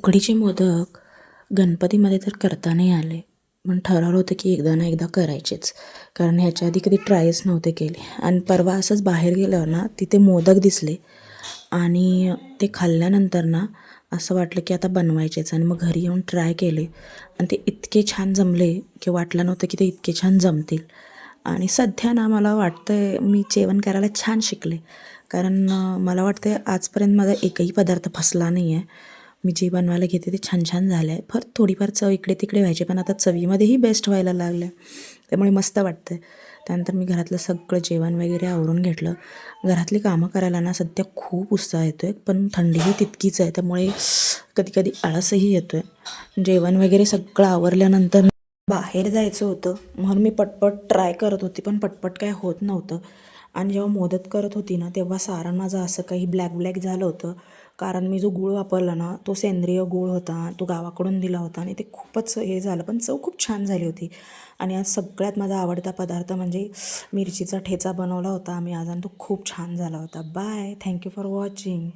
उकडीचे मोदक गणपतीमध्ये तर करता नाही आले, पण ठरवलं होतं की एकदा ना एकदा करायचेच. कारण ह्याच्या आधी कधी ट्रायच नव्हते केले. आणि परवा असंच बाहेर गेल्यावर ना तिथे मोदक दिसले आणि ते खाल्ल्यानंतर ना असं वाटलं की आता बनवायचेच. आणि मग घरी येऊन ट्राय केले आणि ते इतके छान जमले की वाटलं नव्हतं की ते इतके छान जमतील. आणि सध्या ना मला वाटतं आहे मी जेवण करायला छान शिकले. कारण मला वाटतं आहे आजपर्यंत माझा एकही पदार्थ फसला नाही आहे. मी जे बनवायला घेते ते छान छान झालं आहे. थोडीफार चव इकडे तिकडे व्हायची, पण आता चवीमध्येही बेस्ट व्हायला लागलं आहे. त्यामुळे मस्त वाटतं आहे. त्यानंतर मी घरातलं सगळं जेवण वगैरे आवरून घेतलं. घरातली कामं करायला ना सध्या खूप उत्साह येतो आहे, पण थंडीही तितकीच आहे. त्यामुळे कधी कधी आळसही येतो आहे. जेवण वगैरे सगळं आवरल्यानंतर बाहेर जायचं होतं म्हणून मी पटपट ट्राय करत होती, पण पटपट काय होत नव्हतं. आणि जेव्हा मदत करत होती ना तेव्हा सारण माझं असं काही ब्लॅक ब्लॅक झालं होतं. कारण मी जो गूळ वापरला ना तो सेंद्रिय गूळ होता, तो गावाकडून दिला होता आणि ते खूपच हे झालं, पण चव खूप छान झाली होती. आणि आज सगळ्यात माझा आवडता पदार्थ म्हणजे मिरचीचा ठेचा बनवला होता आम्ही आज, आणि तो खूप छान झाला होता. Bye, thank you for watching.